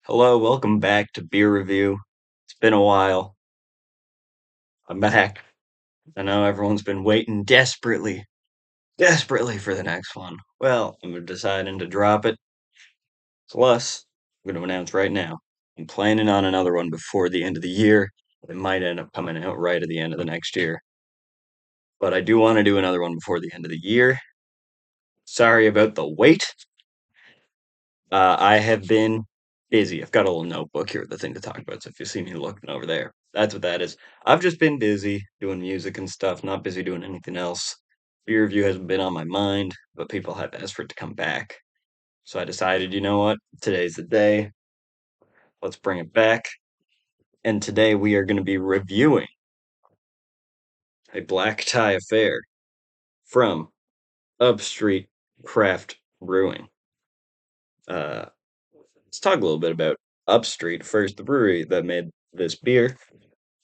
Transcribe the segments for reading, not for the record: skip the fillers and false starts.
Hello, welcome back to Beer Review. It's been a while. I'm back. I know everyone's been waiting desperately for the next one. Well, I'm deciding to drop it. Plus, I'm going to announce right now, I'm planning on another one before the end of the year. It might end up coming out right at the end of the next year. But I do want to do another one before the end of the year. Sorry about the wait. I have been busy. I've got a little notebook here with the thing to talk about. So if you see me looking over there, that's what that is. I've just been busy doing music and stuff, not busy doing anything else. Beer review hasn't been on my mind, but people have asked for it to come back. So I decided, you know what? Today's the day. Let's bring it back. And today we are going to be reviewing a black tie affair from Upstreet Craft Brewing. Uh, let's talk a little bit about Upstreet first, the brewery that made this beer.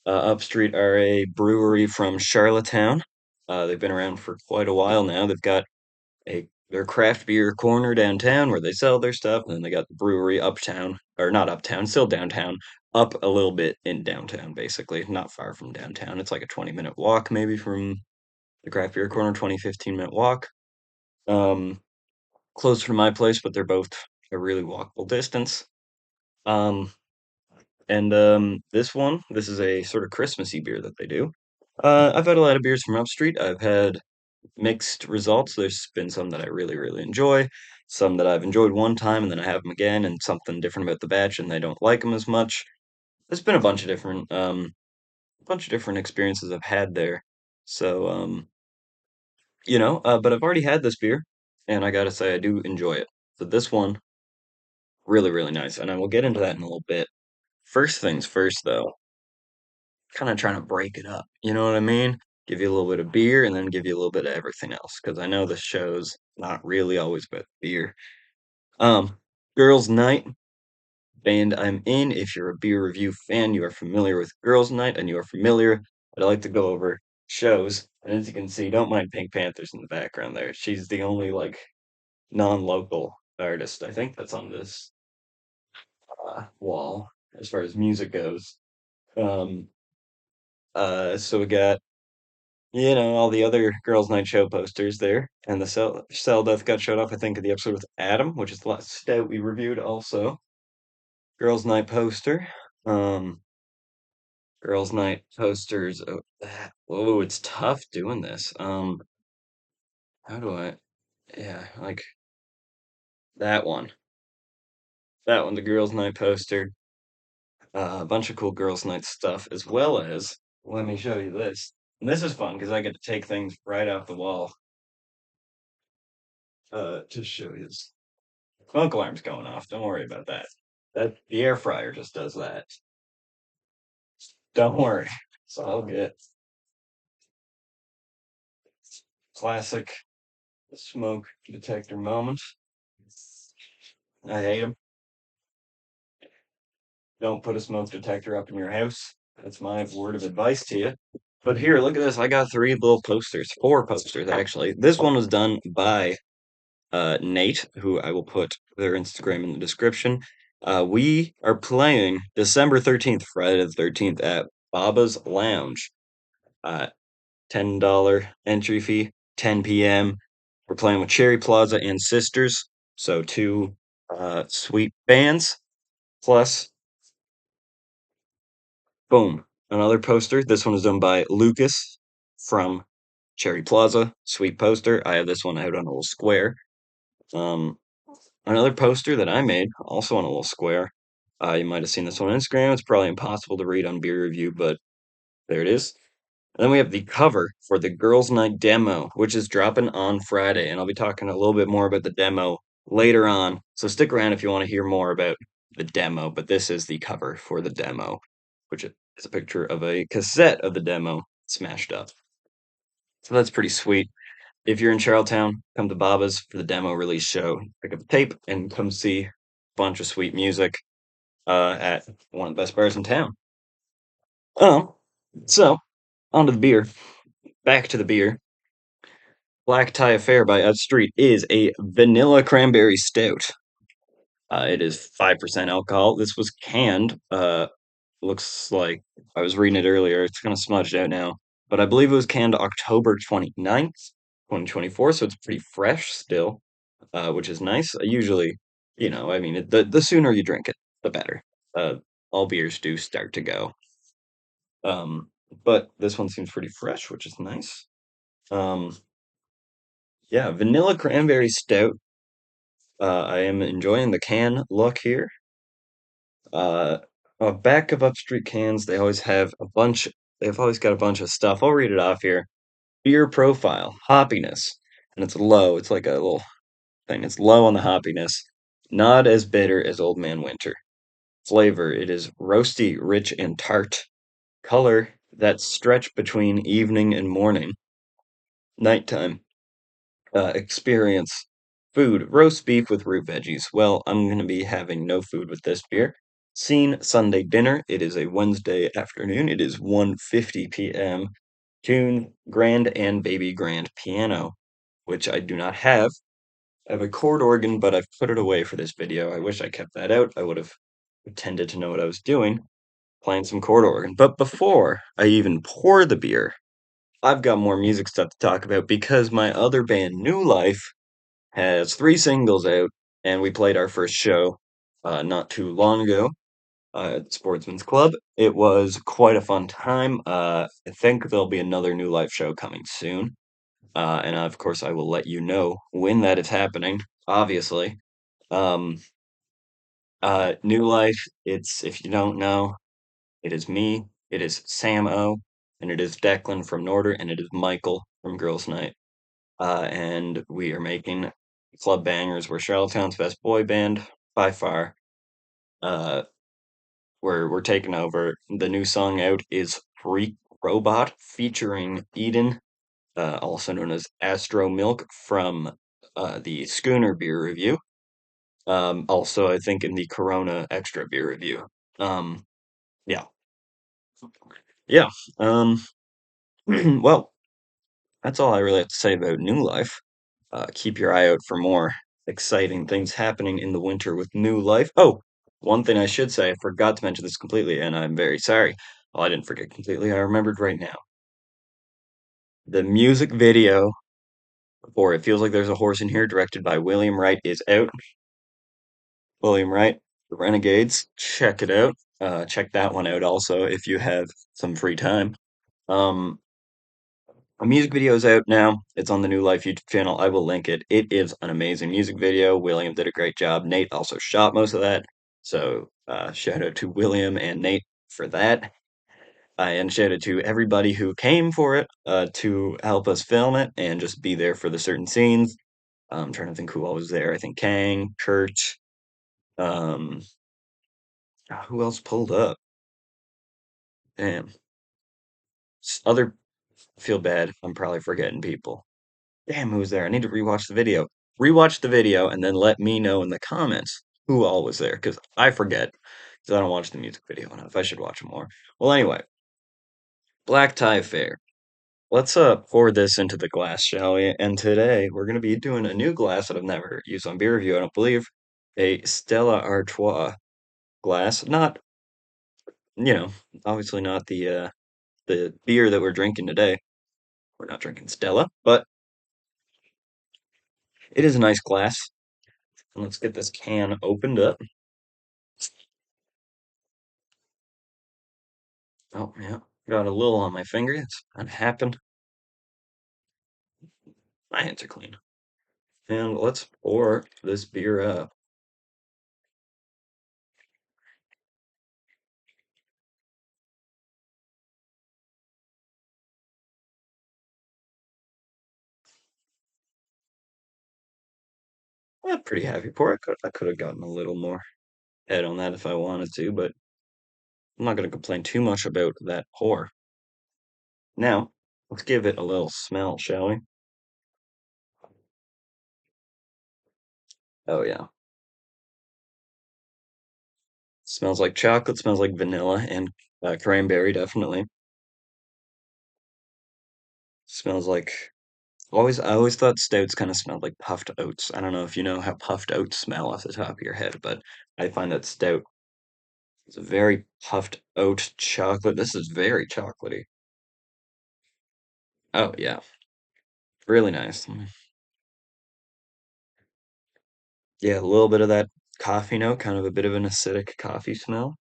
Upstreet are a brewery from Charlottetown. They've been around for quite a while now. They've got their craft beer corner downtown where they sell their stuff, and then they got the brewery uptown, or not uptown, still downtown, up a little bit in downtown, basically, not far from downtown. It's like a 20-minute walk, maybe from the craft beer corner, 15-minute walk. Um, Closer to my place, but they're both a really walkable distance. Um, and this is a sort of Christmassy beer that they do. I've had a lot of beers from Upstreet. I've had mixed results. There's been some that I really enjoy, some that I've enjoyed one time and then I have them again, and something different about the batch and I don't like them as much. There's been a bunch of different experiences I've had there. So, but I've already had this beer, and I gotta say I do enjoy it. So this one, really nice, and I will get into that in a little bit. First things first, though. Kind of trying to break it up. You know what I mean? Give you a little bit of beer and then give you a little bit of everything else. Because I know the show's not really always about beer. Um, Girls Night band I'm in. If you're a beer review fan, you are familiar with Girls Night and you are familiar. I'd like to go over shows. And as you can see, don't mind Pink Panthers in the background there. She's the only like non-local artist I think that's on this wall as far as music goes. Um, so we got all the other Girls' Night Show posters there. And the cell death got showed off, I think, in the episode with Adam, which is the last stout we reviewed also. Girls' Night poster. Um, Girls' Night posters. Oh, it's tough doing this. How do I? Yeah, like that one. That one, the Girls' Night poster. A bunch of cool Girls' Night stuff, as well as, let me show you this. And this is fun because I get to take things right off the wall to show you. Smoke alarm's going off. Don't worry about that. The air fryer just does that. Don't worry. It's all good. Classic smoke detector moment. I hate them. Don't put a smoke detector up in your house. That's my word of advice to you. But here, look at this. I got three little posters, four posters actually. This one was done by Nate, who I will put their Instagram in the description. We are playing December 13th, Friday the 13th at Baba's Lounge. Uh, $10 entry fee, 10 p.m. We're playing with Cherry Plaza and Sisters, so two sweet bands. Plus, boom, another poster. This one is done by Lucas from Cherry Plaza. Sweet poster. I have this one out on a little square. Um, Another poster that I made, also on a little square. You might have seen this one on Instagram. It's probably impossible to read on beer review, but there it is. And then we have the cover for the Girls' Night demo, which is dropping on Friday. And I'll be talking a little bit more about the demo later on. So stick around if you want to hear more about the demo. But this is the cover for the demo, which is a picture of a cassette of the demo smashed up. So that's pretty sweet. If you're in Charlottetown, come to Baba's for the demo release show. Pick up a tape and come see a bunch of sweet music at one of the best bars in town. Oh, so on to the beer. Back to the beer. Black Tie Affair by Upstreet is a vanilla cranberry stout. It is 5% alcohol. This was canned. Looks like I was reading it earlier. It's kind of smudged out now, but I believe it was canned October 29th, 2024. So it's pretty fresh still, which is nice. I usually, I mean, the sooner you drink it, the better. Uh, all beers do start to go. Um, but this one seems pretty fresh, which is nice. Um, yeah, vanilla cranberry stout. I am enjoying the can look here. Uh, Back of Upstreet cans, they've always got a bunch of stuff. I'll read it off here. Beer profile, hoppiness, and it's low. It's like a little thing. It's low on the hoppiness. Not as bitter as Old Man Winter. Flavor, it is roasty, rich, and tart. Color, that stretch between evening and morning. Nighttime. Experience. Food, roast beef with root veggies. Well, I'm going to be having no food with this beer. Scene, Sunday dinner. It is a Wednesday afternoon. It is 1:50 p.m. Tune, grand and baby grand piano, which I do not have. I have a chord organ, but I've put it away for this video. I wish I kept that out. I would have pretended to know what I was doing, playing some chord organ. But before I even pour the beer, I've got more music stuff to talk about because my other band, New Life, has three singles out, and we played our first show not too long ago at Sportsman's Club. It was quite a fun time. I think there'll be another New Life show coming soon, and of course, I will let you know when that is happening. Obviously, um, New Life. It's if you don't know, it is me. It is Sam O, and it is Declan from Norder, and it is Michael from Girls Night. And we are making club bangers. We're Charlottetown's best boy band by far. Uh, we're taking over. The new song out is "Freak Robot" featuring Eden, also known as Astro Milk from the Schooner beer review. Also, I think in the Corona Extra beer review. Um, yeah, yeah. Um, well, that's all I really have to say about New Life. Keep your eye out for more exciting things happening in the winter with New Life. Oh, one thing I should say, I forgot to mention this completely, and I'm very sorry. Well, I didn't forget completely. I remembered right now. The music video for It Feels Like There's a Horse in Here, directed by William Wright, is out. William Wright, The Renegades. Check it out. Check that one out also if you have some free time. Um, A music video is out now. It's on the New Life YouTube channel. I will link it. It is an amazing music video. William did a great job. Nate also shot most of that. So shout out to William and Nate for that. And shout out to everybody who came for it to help us film it and just be there for the certain scenes. I'm trying to think who all was there. I think Kang, Kurt, um, who else pulled up? Damn. Other feel bad. I'm probably forgetting people. Damn, who was there? I need to rewatch the video. Rewatch the video and then let me know in the comments who all was there because I forget because I don't watch the music video enough. I should watch it more. Well, anyway, Black Tie Affair. Let's pour this into the glass, shall we? And today we're gonna be doing a new glass that I've never used on beer review. I don't believe a Stella Artois glass. Not, you know, obviously not the beer that we're drinking today. We're not drinking Stella, but it is a nice glass. And let's get this can opened up. Oh, yeah. Got a little on my finger. That happened. My hands are clean. And let's pour this beer up. Pretty happy pour. I could have gotten a little more head on that if I wanted to, but I'm not going to complain too much about that pour. Now, let's give it a little smell, shall we? Oh, yeah. Smells like chocolate, smells like vanilla, and cranberry, definitely. Smells like I always thought stouts kind of smelled like puffed oats. I don't know if you know how puffed oats smell off the top of your head, but I find that stout is a very puffed oat chocolate. This is very chocolatey. Oh yeah, really nice. Yeah, a little bit of that coffee note, kind of a bit of an acidic coffee smell.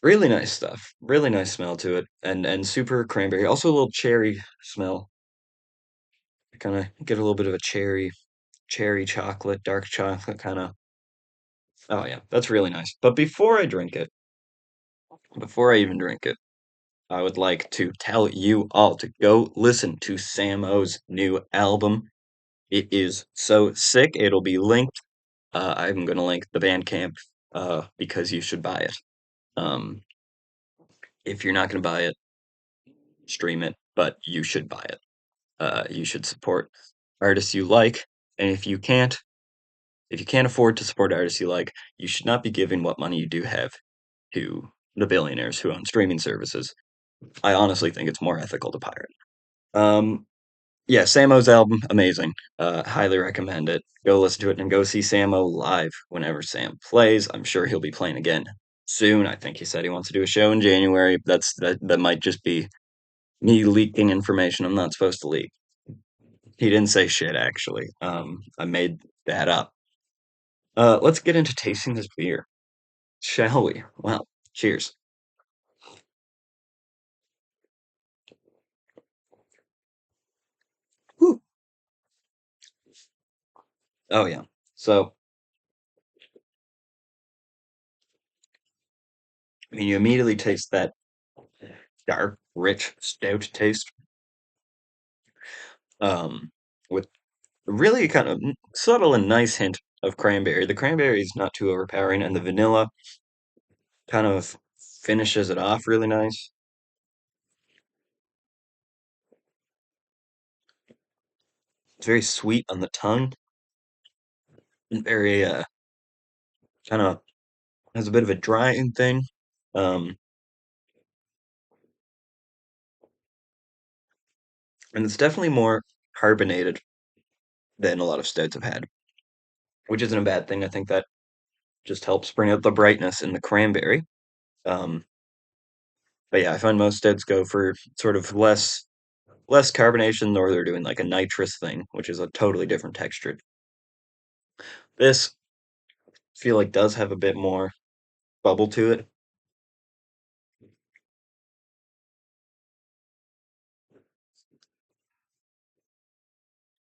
Really nice stuff. Really nice smell to it, and super cranberry. Also a little cherry smell. Kind of get a little bit of a cherry chocolate, dark chocolate kind of. Oh yeah, that's really nice. But before I even drink it, I would like to tell you all to go listen to Sam O's new album. It is so sick. It'll be linked. I'm gonna link the Bandcamp because you should buy it. Um, if you're not gonna buy it, stream it, but you should buy it. You should support artists you like, and if you can't afford to support artists you like, you should not be giving what money you do have to the billionaires who own streaming services. I honestly think it's more ethical to pirate. Um, yeah, Samo's album, amazing. Highly recommend it. Go listen to it and go see Samo live whenever Sam plays. I'm sure he'll be playing again soon. I think he said he wants to do a show in January. That might just be me leaking information I'm not supposed to leak. He didn't say shit actually. I made that up. Let's get into tasting this beer, shall we? Well, cheers. Whew. Oh yeah. So, I mean, you immediately taste that dark, rich, stout taste, with really kind of subtle and nice hint of cranberry. The cranberry is not too overpowering, and the vanilla kind of finishes it off really nice. It's very sweet on the tongue, and very kind of has a bit of a drying thing. Um, and it's definitely more carbonated than a lot of stouts have had, which isn't a bad thing. I think that just helps bring out the brightness in the cranberry. Um, but yeah, I find most stouts go for sort of less carbonation, or they're doing like a nitrous thing, which is a totally different texture. This I feel like does have a bit more bubble to it.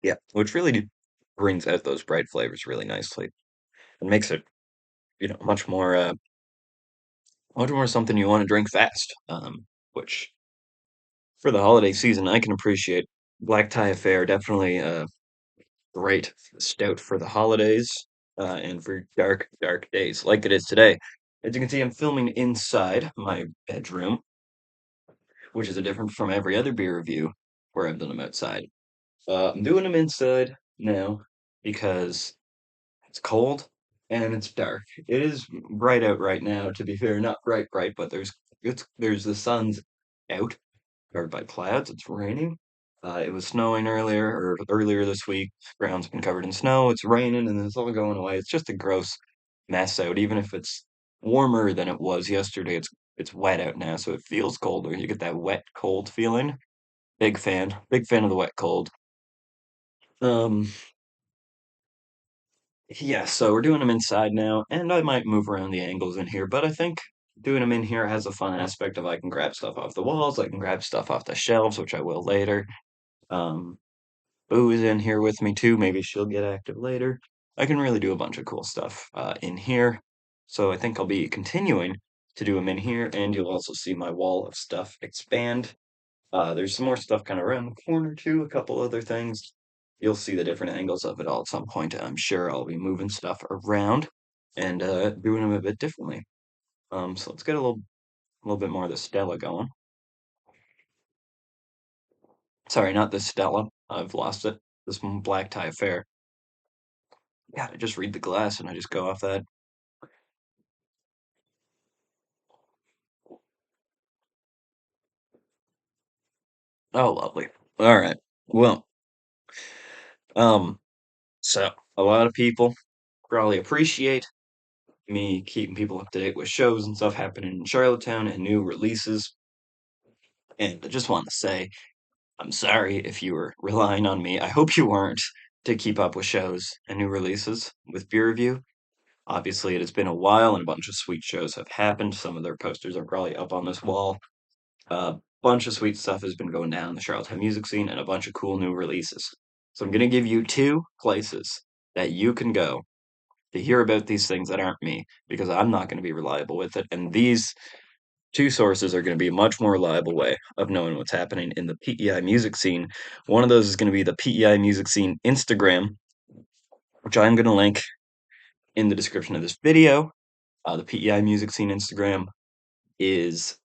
Yeah, which really brings out those bright flavors really nicely and makes it, much more something you want to drink fast. Which for the holiday season, I can appreciate. Black Tie Affair, definitely great stout for the holidays and for dark, dark days like it is today. As you can see, I'm filming inside my bedroom, which is a different from every other beer review where I've done them outside. I'm doing them inside now because it's cold and it's dark. It is bright out right now, to be fair, not bright, bright, but there's the sun's out, covered by clouds. It's raining. It was snowing earlier this week. Ground's been covered in snow. It's raining, and it's all going away. It's just a gross mess out. Even if it's warmer than it was yesterday, it's wet out now, so it feels colder. You get that wet, cold feeling. Big fan of the wet cold. Um, yeah, so we're doing them inside now, and I might move around the angles in here, but I think doing them in here has a fun aspect of I can grab stuff off the walls, I can grab stuff off the shelves, which I will later. Um, Boo is in here with me too. Maybe she'll get active later. I can really do a bunch of cool stuff in here. So I think I'll be continuing to do them in here, and you'll also see my wall of stuff expand. There's some more stuff kind of around the corner too, a couple other things. You'll see the different angles of it all at some point. I'm sure I'll be moving stuff around and doing them a bit differently. So let's get little bit more of the Stella going. Sorry, not the Stella. I've lost it. This one, Black Tie Affair. Yeah, I just read the glass and I just go off that. Oh, lovely. All right. Well, um, so a lot of people probably appreciate me keeping people up to date with shows and stuff happening in Charlottetown and new releases. And I just want to say, I'm sorry if you were relying on me. I hope you weren't to keep up with shows and new releases with beer review. Obviously, it has been a while and a bunch of sweet shows have happened. Some of their posters are probably up on this wall. A bunch of sweet stuff has been going down in the Charlottetown music scene and a bunch of cool new releases. So I'm going to give you two places that you can go to hear about these things that aren't me because I'm not going to be reliable with it. And these two sources are going to be a much more reliable way of knowing what's happening in the PEI music scene. One of those is going to be the PEI music scene Instagram, which I'm going to link in the description of this video. The PEI music scene Instagram is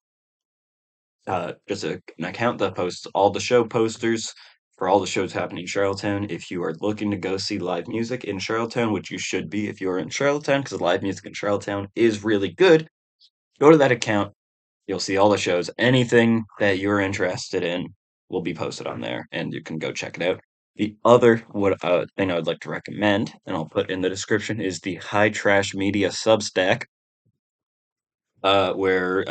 just an account that posts all the show posters for all the shows happening in Charlottetown. If you are looking to go see live music in Charlottetown, which you should be if you are in Charlottetown, because live music in Charlottetown is really good, go to that account. You'll see all the shows. Anything that you're interested in will be posted on there, and you can go check it out. The other thing I would like to recommend, and I'll put in the description, is the High Trash Media Substack, where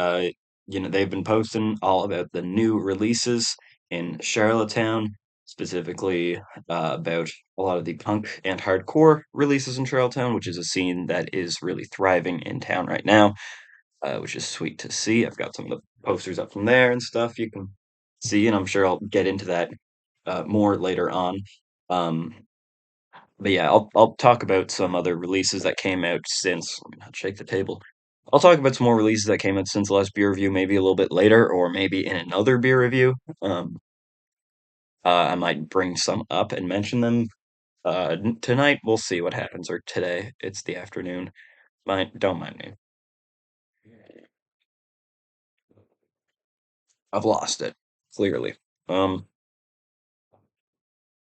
they've been posting all about the new releases in Charlottetown, specifically about a lot of the punk and hardcore releases in Charlottetown, which is a scene that is really thriving in town right now, which is sweet to see. I've got some of the posters up from there and stuff you can see, and I'm sure I'll get into that more later on. Um, but yeah, I'll talk about some other releases that came out since. Let me not shake the table. I'll talk about some more releases that came out since the last beer review, maybe a little bit later, or maybe in another beer review. I might bring some up and mention them tonight. We'll see what happens, or today. It's the afternoon. Don't mind me. I've lost it clearly. Um,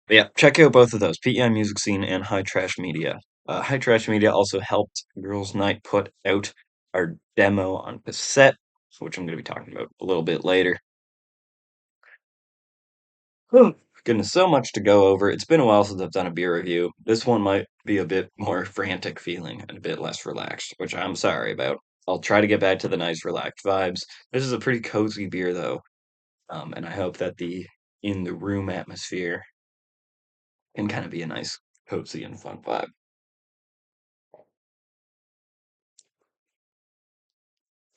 but yeah, check out both of those, PEI Music Scene and High Trash Media. High Trash Media also helped Girls Night put out our demo on cassette, which I'm going to be talking about a little bit later. Oh, goodness, so much to go over. It's been a while since I've done a beer review. This one might be a bit more frantic feeling and a bit less relaxed, which I'm sorry about. I'll try to get back to the nice, relaxed vibes. This is a pretty cozy beer, though, and I hope that the in the room atmosphere can kind of be a nice, cozy, and fun vibe.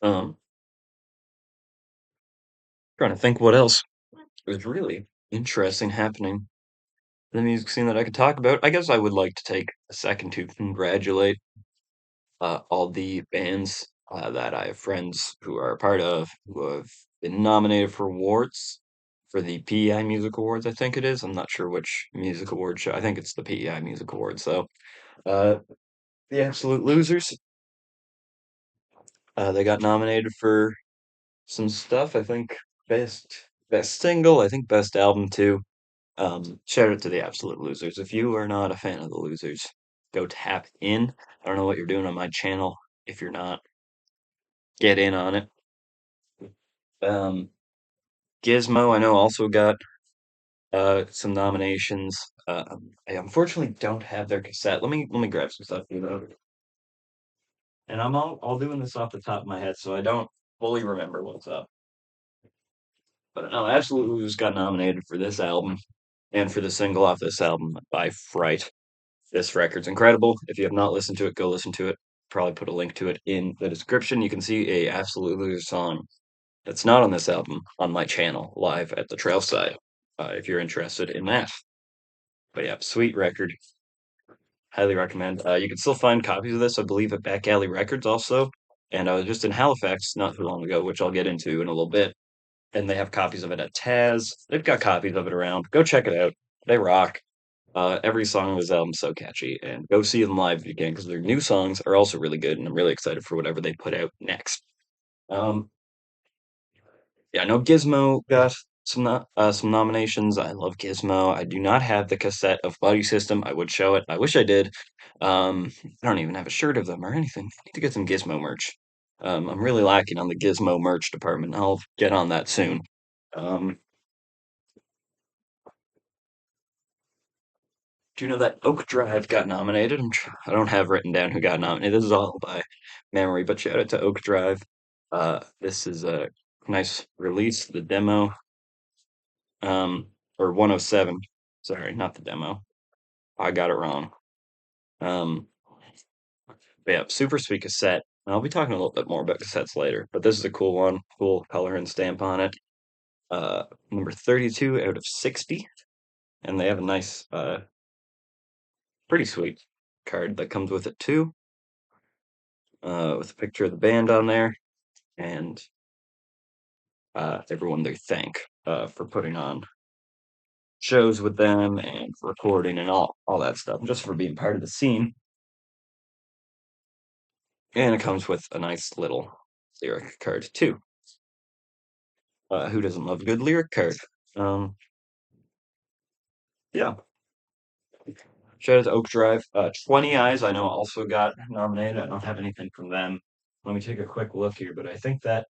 Um, Trying to think what else is really interesting happening in the music scene that I could talk about. I guess I would like to take a second to congratulate all the bands that I have friends who are a part of who have been nominated for awards for the PEI Music Awards, I think it is. I'm not sure which music award show. I think it's the PEI Music Awards. So, uh, the Absolute Losers, they got nominated for some stuff. I think best single. I think best album too. Shout out to the Absolute Losers. If you are not a fan of the Losers, go tap in. I don't know what you're doing on my channel. If you're not, get in on it. Um, Gizmo, I know, also got some nominations. I unfortunately don't have their cassette. Let me grab some stuff, and I'm all doing this off the top of my head, so I don't fully remember what's up. But no, Absolutely just got nominated for this album and for the single off this album by Fright. This record's incredible. If you have not listened to it, go listen to it. Probably put a link to it in the description. You can see a Absolute Loser song that's not on this album on my channel live at the Trailside if you're interested in that. But yeah, sweet record. Highly recommend. You can still find copies of this, I believe, at Back Alley Records also. And I was just in Halifax not too long ago, which I'll get into in a little bit. And they have copies of it at Taz. They've got copies of it around. Go check it out. They rock. Every song on this album is so catchy, and go see them live if you can, because their new songs are also really good, and I'm really excited for whatever they put out next. Um, yeah, I know Gizmo got some nominations. I love Gizmo. I do not have the cassette of Buddy System. I would show it. I wish I did. I don't even have a shirt of them or anything. I need to get some Gizmo merch. I'm really lacking on the Gizmo merch department. I'll get on that soon. Um, Do you know that Oak Drive got nominated? I don't have written down who got nominated. This is all by memory, but shout out to Oak Drive. This is a nice release. The demo, um, or 107. Sorry, not the demo. I got it wrong. Um, but yeah, super sweet cassette. And I'll be talking a little bit more about cassettes later, but this is a cool one. Cool color and stamp on it. Number 32 out of 60, and they have a nice, pretty sweet card that comes with it too, with a picture of the band on there and everyone they thank for putting on shows with them and for recording and all that stuff, just for being part of the scene. And it comes with a nice little lyric card too. Who doesn't love a good lyric card? Um, yeah. Shout out to Oak Drive. 20 Eyes, I know, also got nominated. I don't have anything from them. Let me take a quick look here, but I think that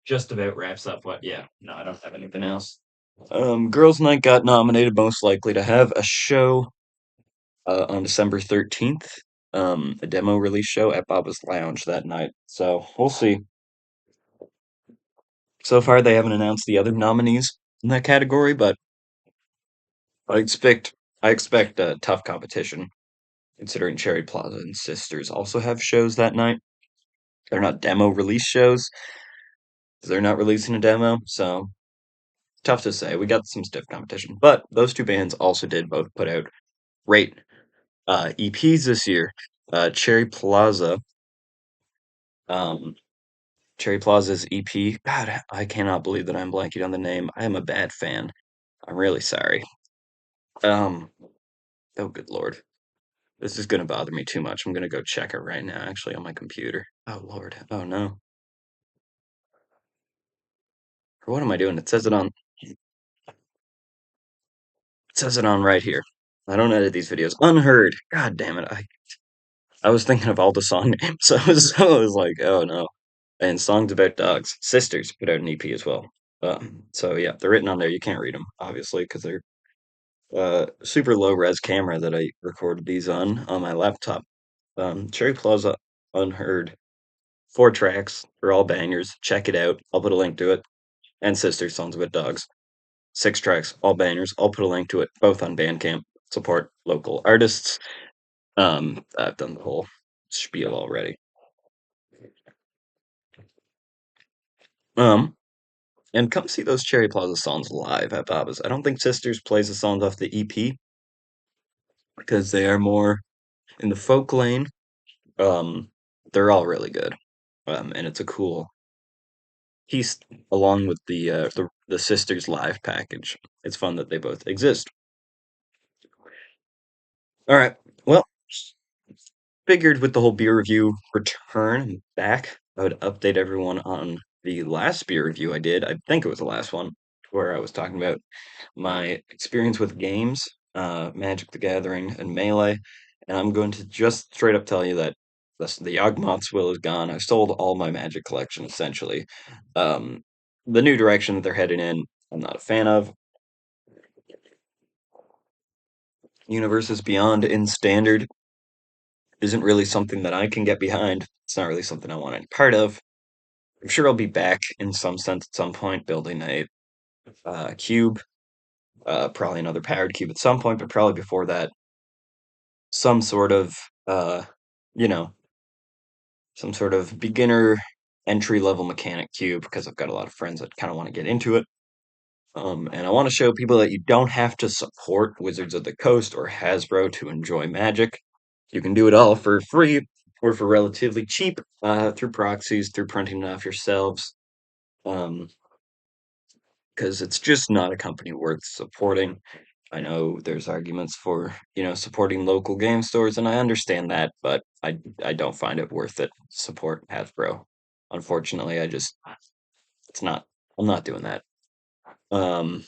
just about wraps up what. Yeah, no, I don't have anything else. Girls' Night got nominated, most likely to have a show on December 13th, a demo release show at Baba's Lounge that night. So we'll see. So far, they haven't announced the other nominees in that category, but I expect I expect tough competition, considering Cherry Plaza and Sisters also have shows that night. They're not demo release shows, 'cause they're not releasing a demo, so tough to say. We got some stiff competition, but those two bands also did both put out great EPs this year. Cherry Plaza, um, Cherry Plaza's EP. God, I cannot believe that I'm blanking on the name. I am a bad fan. I'm really sorry. Um, oh, good lord. This is gonna bother me too much. I'm gonna go check it right now, actually, on my computer. Oh lord. Oh no. What am I doing? It says it on right here. I don't edit these videos. Unheard. God damn it. I was thinking of all the song names, so I was like, oh no. And songs about dogs. Sisters put out an EP as well. So yeah, they're written on there. You can't read them, obviously, because they're super low res camera that I recorded these on my laptop. Cherry Plaza Unheard. 4 tracks. They're all bangers. Check it out. I'll put a link to it. And Sisters Songs About Dogs. 6 tracks, all bangers. I'll put a link to it, both on Bandcamp. Support local artists. I've done the whole spiel already. Um, and come see those Cherry Plaza songs live at Baba's. I don't think Sisters plays the songs off the EP because they are more in the folk lane. Um, they're all really good. And it's a cool piece along with the Sisters live package. It's fun that they both exist. All right. Well, figured with the whole beer review return and back, I would update everyone on the last beer review I did. I think it was the last one where I was talking about my experience with games, Magic the Gathering and Melee, and I'm going to just straight up tell you that the Yawgmoth's Will is gone. I sold all my Magic collection essentially. Um, the new direction that they're heading in, I'm not a fan of. Universes Beyond in Standard isn't really something that I can get behind. It's not really something I want any part of. I'm sure I'll be back in some sense at some point, building a cube, probably another powered cube at some point, but probably before that, some sort of, uh, you know, some sort of beginner entry level mechanic cube because I've got a lot of friends that kind of want to get into it. And I want to show people that you don't have to support Wizards of the Coast or Hasbro to enjoy Magic. You can do it all for free or for relatively cheap through proxies, through printing it off yourselves. Um, because it's just not a company worth supporting. I know there's arguments for, supporting local game stores, and I understand that, but I don't find it worth it to support Hasbro. Unfortunately, it's not, I'm not doing that. Um,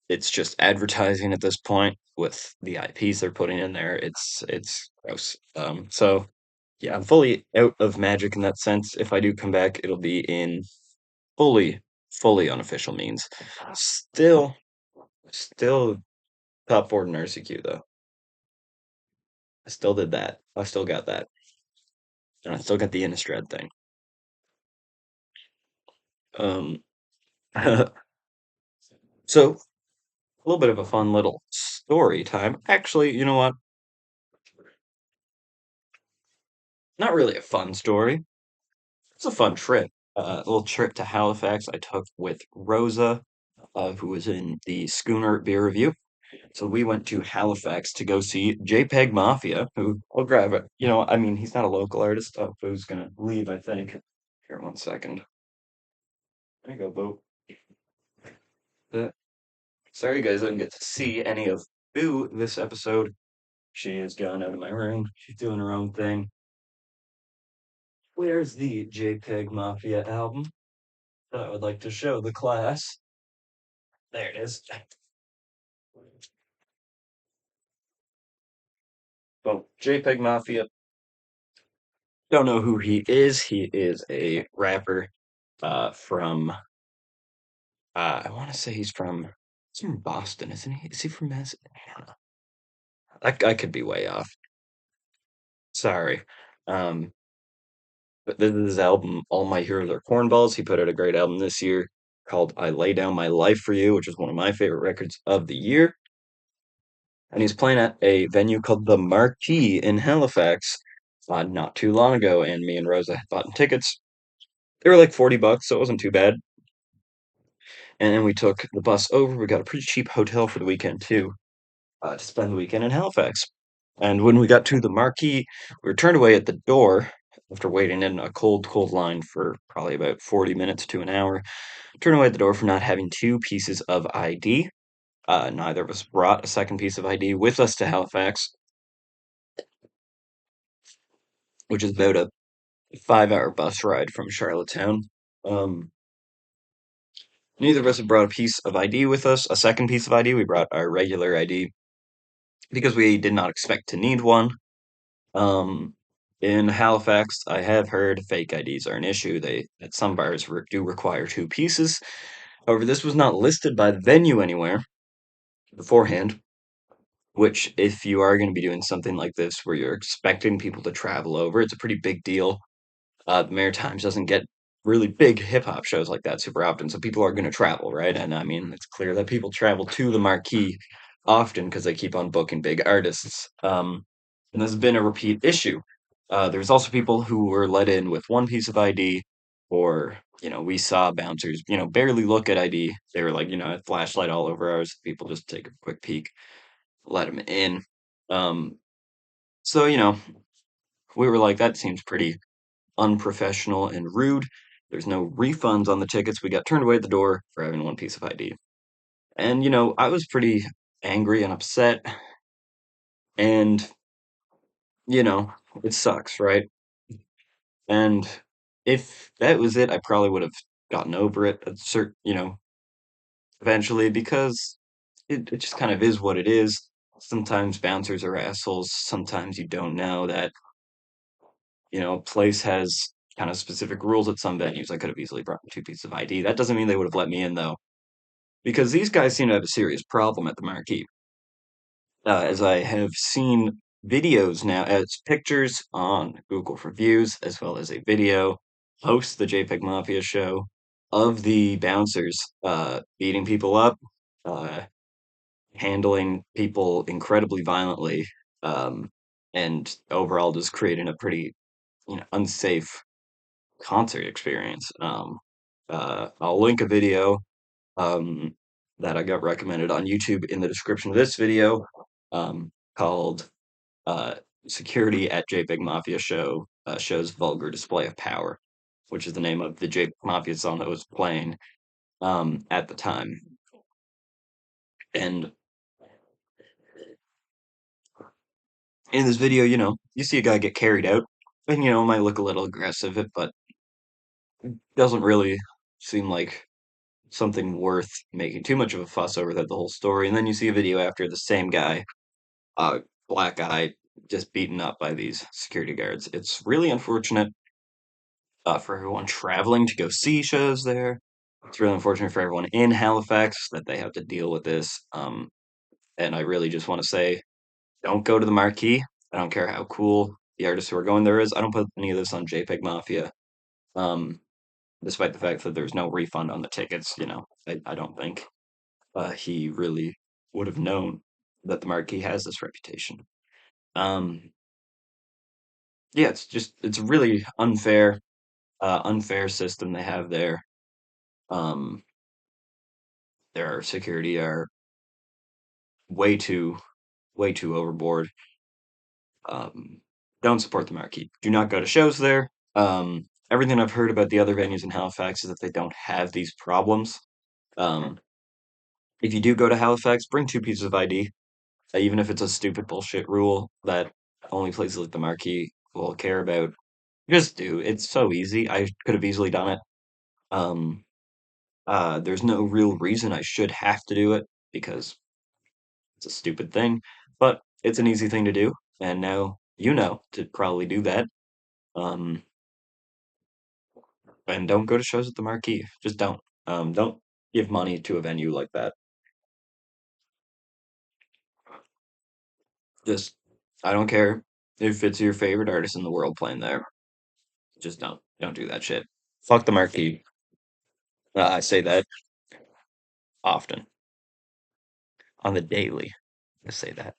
it's just advertising at this point with the IPs they're putting in there. It's gross. So yeah, I'm fully out of Magic in that sense. If I do come back, it'll be in fully, fully unofficial means. Still, still Top 4 in RCQ though. I still did that. I still got that. And I still got the Innistrad thing. Um, so a little bit of a fun little story time. Actually, you know what? Not really a fun story. It's a fun trip. A little trip to Halifax I took with Rosa, who was in the Schooner Beer Review. So we went to Halifax to go see JPEG Mafia, who I'll grab it. I mean, he's not a local artist. Oh, Boo's gonna leave, I think. Here, 1 second. There you go, Boo. Uh, Sorry, you guys, I didn't get to see any of Boo this episode. She has gone out of my room. She's doing her own thing. Where's the JPEG Mafia album that I would like to show the class? There it is. Well, JPEG Mafia. Don't know who he is. He is a rapper from I want to say he's from Boston, isn't he? Is he from Mass? I don't know. I could be way off. Sorry. Um, but this is his album, All My Heroes Are Cornballs. He put out a great album this year called I Lay Down My Life for You, which is one of my favorite records of the year. And he's playing at a venue called the Marquee in Halifax not too long ago. And me and Rosa had bought tickets. They were like $40, so it wasn't too bad. And then we took the bus over. We got a pretty cheap hotel for the weekend, too, to spend the weekend in Halifax. And when we got to the Marquee, we were turned away at the door after waiting in a cold, cold line for probably about 40 minutes to an hour. Turned away at the door for not having two pieces of ID. Neither of us brought a second piece of ID with us to Halifax, which is about a 5-hour bus ride from Charlottetown. Um, Neither of us had brought a piece of ID with us, a second piece of ID. We brought our regular ID because we did not expect to need one. Um, in Halifax, I have heard fake IDs are an issue. They at some bars do require two pieces. However, this was not listed by the venue anywhere beforehand. Which, if you are going to be doing something like this, where you're expecting people to travel over, it's a pretty big deal. The Maritimes doesn't get really big hip hop shows like that super often, so people are going to travel, right? And I mean, it's clear that people travel to the Marquee often because they keep on booking big artists. And this has been a repeat issue. There's also people who were let in with one piece of ID, or we saw bouncers, barely look at ID. They were like, a flashlight all over ours. People just take a quick peek, let them in. Um, so we were like, that seems pretty unprofessional and rude. There's no refunds on the tickets. We got turned away at the door for having one piece of ID. And, I was pretty angry and upset. And, you know, it sucks, right? And if that was it, I probably would have gotten over it at eventually because it just kind of is what it is. Sometimes bouncers are assholes. Sometimes you don't know that, a place has kind of specific rules at some venues. I could have easily brought two pieces of ID. That doesn't mean they would have let me in though. Because these guys seem to have a serious problem at the Marquee. As I have seen videos now, as pictures on Google for Views, as well as a video post the JPEG Mafia show of the bouncers beating people up, uh, handling people incredibly violently, um, and overall just creating a pretty unsafe concert experience. I'll link a video um, that I got recommended on YouTube in the description of this video called uh, Security at JPEG Mafia Show Shows Vulgar Display of Power, which is the name of the JPEG Mafia song that was playing at the time. And in this video, you see a guy get carried out, and it might look a little aggressive, but doesn't really seem like something worth making too much of a fuss over that the whole story. And then you see a video after the same guy, uh, black guy, just beaten up by these security guards. It's really unfortunate for everyone traveling to go see shows there. It's really unfortunate for everyone in Halifax that they have to deal with this. And I really just want to say, don't go to the marquee. I don't care how cool the artists who are going there is. I don't put any of this on JPEG Mafia. Um, Despite the fact that there's no refund on the tickets, I don't think he really would have known that the marquee has this reputation. Um, yeah, it's a really unfair system they have there. Um, their security are way too way too overboard. Um, don't support the marquee. Do not go to shows there. Everything I've heard about the other venues in Halifax is that they don't have these problems. Um, if you do go to Halifax, bring two pieces of ID, even if it's a stupid bullshit rule that only places like the marquee will care about. Just do. It's so easy. I could have easily done it. Um, there's no real reason I should have to do it because it's a stupid thing, but it's an easy thing to do, and now you know to probably do that. Um, and don't go to shows at the Marquee. Just don't. Don't give money to a venue like that. Just, I don't care if it's your favorite artist in the world playing there. Just don't do that shit. Fuck the Marquee. I say that often on the daily. I say that.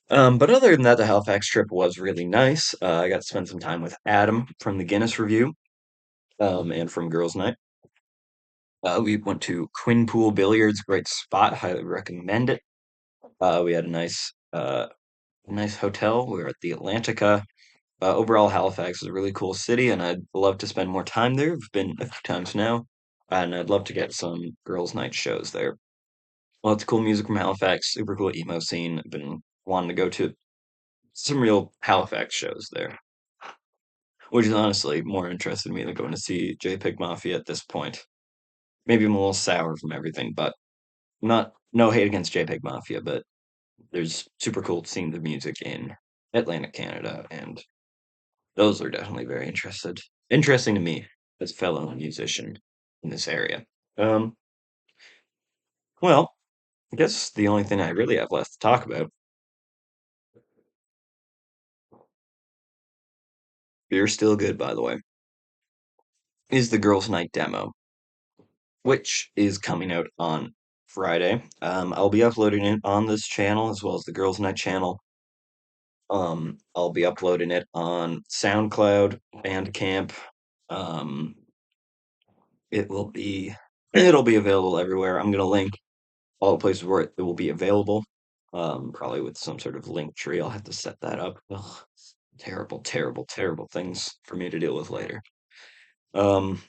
But other than that, the Halifax trip was really nice. I got to spend some time with Adam from the Guinness Review, and from Girls Night. We went to Quinpool Billiards, great spot, highly recommend it. We had a nice hotel. We were at the Atlantica. Overall, Halifax is a really cool city, and I'd love to spend more time there. I've been a few times now, and I'd love to get some girls' night shows there. Lots of cool music from Halifax, super cool emo scene. I've been wanting to go to some real Halifax shows there, which is honestly more interested in me than going to see JPEG Mafia at this point. Maybe I'm a little sour from everything, but not no hate against JPEG Mafia, but there's super cool scenes of music in Atlantic Canada, and those are definitely very interesting to me as a fellow musician in this area. Um, well, I guess the only thing I really have left to talk about, beer's still good by the way, is the Girls' Night demo, which is coming out on Friday. I'll be uploading it on this channel as well as the Girls' Night channel. I'll be uploading it on SoundCloud, Bandcamp. Um, it'll be available everywhere. I'm gonna link all the places where it will be available. Probably with some sort of link tree. I'll have to set that up. Ugh, terrible, terrible, terrible things for me to deal with later. Um,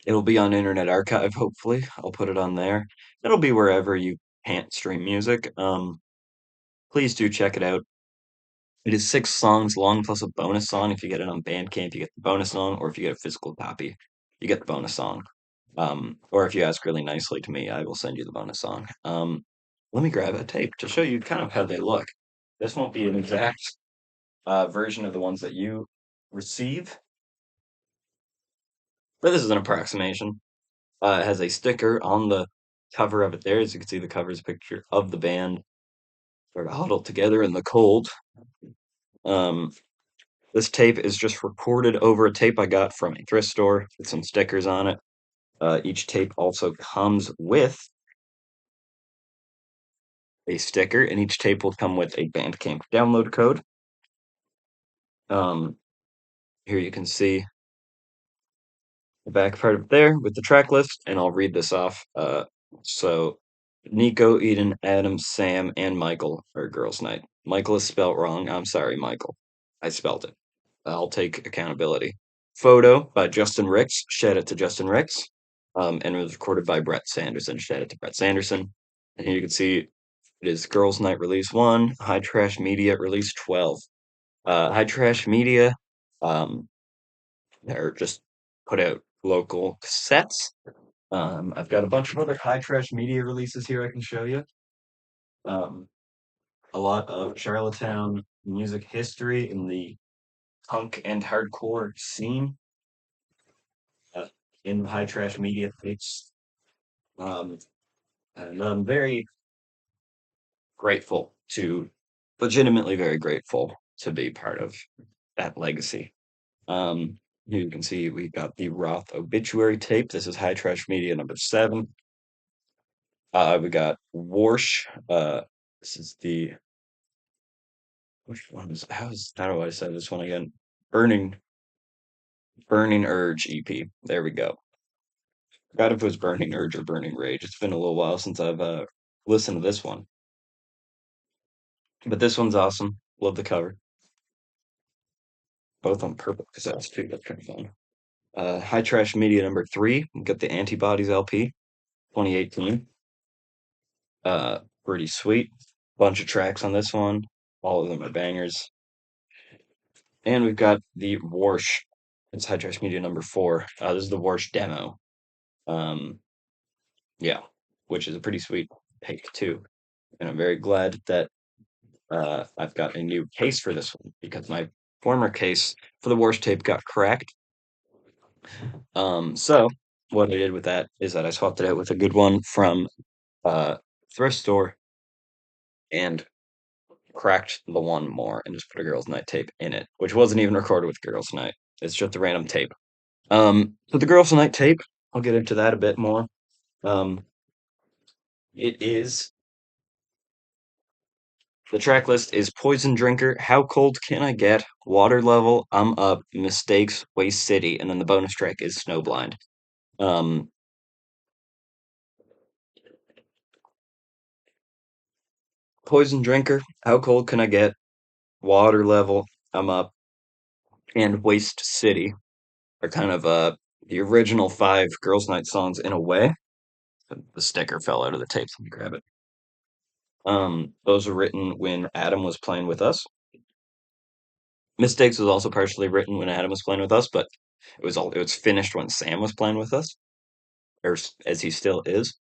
it'll be on Internet Archive, hopefully. I'll put it on there. It'll be wherever you can't stream music. Please do check it out. It is 6 songs long plus a bonus song. If you get it on Bandcamp, you get the bonus song, or if you get a physical copy, you get the bonus song. Or if you ask really nicely to me, I will send you the bonus song. Let me grab a tape to show you kind of how they look. This won't be an exact version of the ones that you receive, but this is an approximation. It has a sticker on the cover of it there. As you can see, the cover is a picture of the band sort of huddled together in the cold. Um, this tape is just recorded over a tape I got from a thrift store with some stickers on it. Each tape also comes with a sticker, and each tape will come with a Bandcamp download code. Um, Here you can see the back part of there with the track list, and I'll read this off. So Nico, Eden, Adam, Sam, and Michael are Girls' Night. Michael is spelt wrong. I'm sorry, Michael. I spelled it. I'll take accountability. Photo by Justin Ricks. Shout out to Justin Ricks. And it was recorded by Brett Sanderson. Shout out to Brett Sanderson. And here you can see it is Girls' Night Release 1, High Trash Media Release 12. High Trash Media, um, they're just put out local cassettes. I've got a bunch of other High Trash Media releases here I can show you. Um, a lot of Charlottetown music history in the punk and hardcore scene uh, in High Trash Media tapes. Um, and I'm very grateful to, legitimately very grateful to be part of that legacy. Here you can see we got the Roth obituary tape. This is High Trash Media #7. We got Warsh. This is the which one is how do I say this one again? Burning Burning Urge EP. There we go. Forgot if it was Burning Urge or Burning Rage. It's been a little while since I've listened to this one. But this one's awesome. Love the cover. Both on purple because that's too. That's kind of fun. High Trash Media #3. We got the Antibodies LP, 2018. Pretty sweet. Bunch of tracks on this one. All of them are bangers. And we've got the Warsh. It's High Trash Media #4. This is the Warsh demo. Um, yeah, which is a pretty sweet take too. And I'm very glad that I've got a new case for this one because my former case for the Warsh tape got cracked. So what I did with that is that I swapped it out with a good one from thrift store and cracked the one more and just put a Girls' Night tape in it, which wasn't even recorded with Girls' Night. It's just a random tape. So the Girls' Night tape, I'll get into that a bit more. Um, it is the track list is Poison Drinker, How Cold Can I Get, Water Level, I'm Up, Mistakes, Waste City, and then the bonus track is Snowblind. Um, Poison Drinker, How Cold Can I Get, Water Level, I'm Up, and Waste City are kind of the original five Girls' Night songs in a way. The sticker fell out of the tape. Let me grab it. Those were written when Adam was playing with us. Mistakes was also partially written when Adam was playing with us, but it was finished when Sam was playing with us, or as he still is.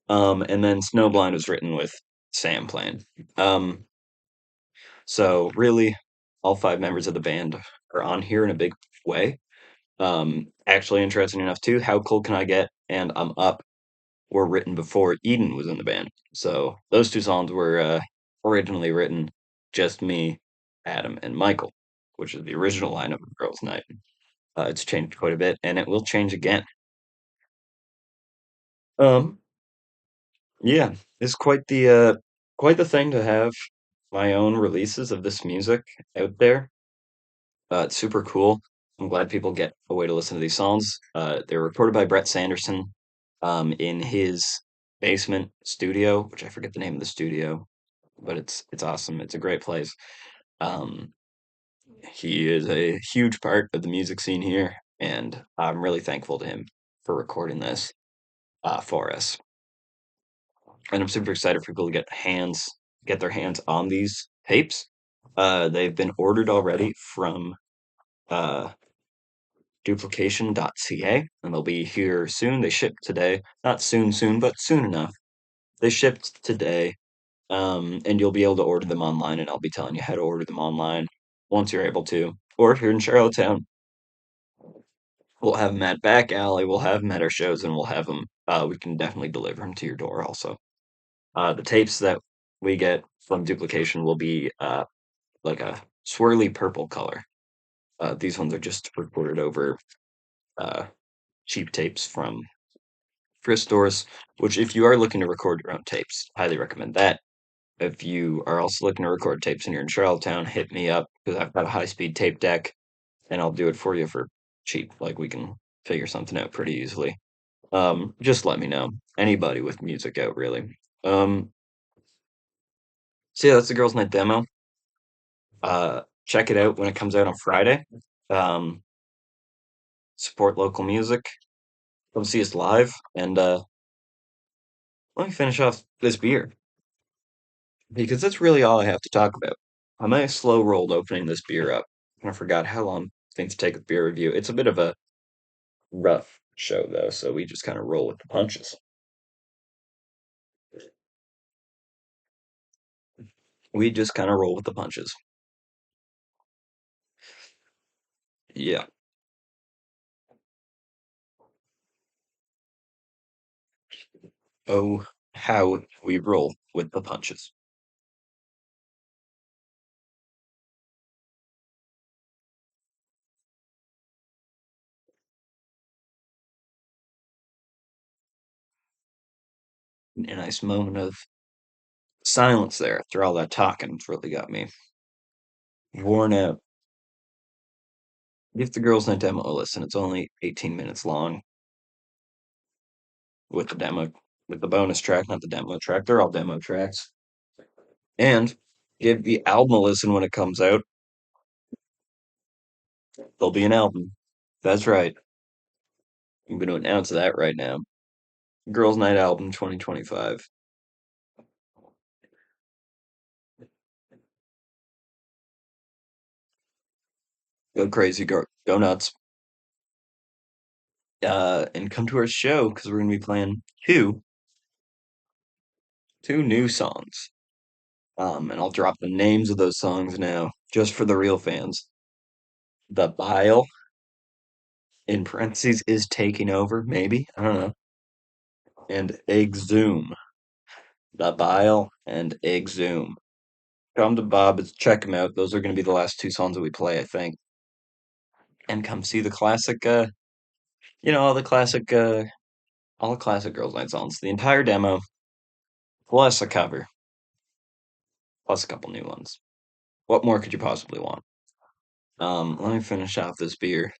And then Snowblind was written with Sam playing. Um, so really, all five members of the band are on here in a big way. Actually, interesting enough too. How Cold Can I Get and I'm Up were written before Eden was in the band. So those two songs were originally written just me, Adam, and Michael, which is the original lineup of Girls' Night. It's changed quite a bit, and it will change again. Um, yeah, it's quite the thing to have my own releases of this music out there. It's super cool. I'm glad people get a way to listen to these songs. They're recorded by Brett Sanderson in his basement studio, which I forget the name of the studio, but it's awesome. It's a great place. Um, he is a huge part of the music scene here, and I'm really thankful to him for recording this for us. And I'm super excited for people to get their hands on these tapes. They've been ordered already from uh, duplication.ca, and they'll be here soon. They shipped today. Not soon, soon, but soon enough. They shipped today, and you'll be able to order them online, and I'll be telling you how to order them online once you're able to. Or if you're in Charlottetown, we'll have them at Back Alley, we'll have them at our shows, and we'll have them, we can definitely deliver them to your door also. The tapes that we get from Duplication will be like a swirly purple color. These ones are just recorded over uh, cheap tapes from thrift stores, which if you are looking to record your own tapes, highly recommend that. If you are also looking to record tapes and you're in Charlottetown, hit me up because I've got a high-speed tape deck and I'll do it for you for cheap. Like we can figure something out pretty easily. Just let me know. Anybody with music out, really. So yeah, that's the Girls' Night demo. Check it out when it comes out on Friday. Um, support local music. Come see us live, and let me finish off this beer because that's really all I have to talk about. I might have slow rolled opening this beer up, and I forgot how long things take with beer review. It's a bit of a rough show though, so we just kind of roll with the punches. We just kind of roll with the punches. Yeah. Oh. how we roll with the punches. A nice moment of silence there after all that talking. It's really got me worn out. Give the girls night demo a listen. It's only 18 minutes long with the demo, with the bonus track, not the demo track. They're all demo tracks. And give the album a listen when it comes out. There'll be an album. That's right. I'm going to announce that right now. Girls Night Album 2025. Go crazy, go nuts. And come to our show because we're going to be playing two new songs. And I'll drop the names of those songs now, just for the real fans. The Bile, in parentheses, is taking over, maybe. I don't know. And Exhume. The Bile and Exhume. Come to Bob's, check them out. Those are going to be the last two songs that we play, I think. And come see the classic, all the classic, all the classic Girls Night songs. The entire demo, plus a cover, plus a couple new ones. What more could you possibly want? Let me finish off this beer.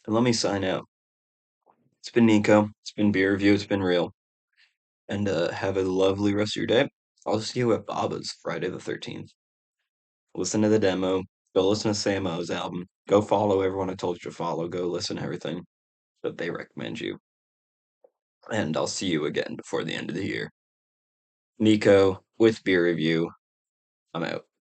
And let me sign out. It's been Nico. It's been Beer Review. It's been real. And have a lovely rest of your day. I'll see you at Baba's Friday the 13th. Listen to the demo. Go listen to Sam O's album. Go follow everyone I told you to follow. Go listen to everything that they recommend you. And I'll see you again before the end of the year. Nico with Beer Review. I'm out.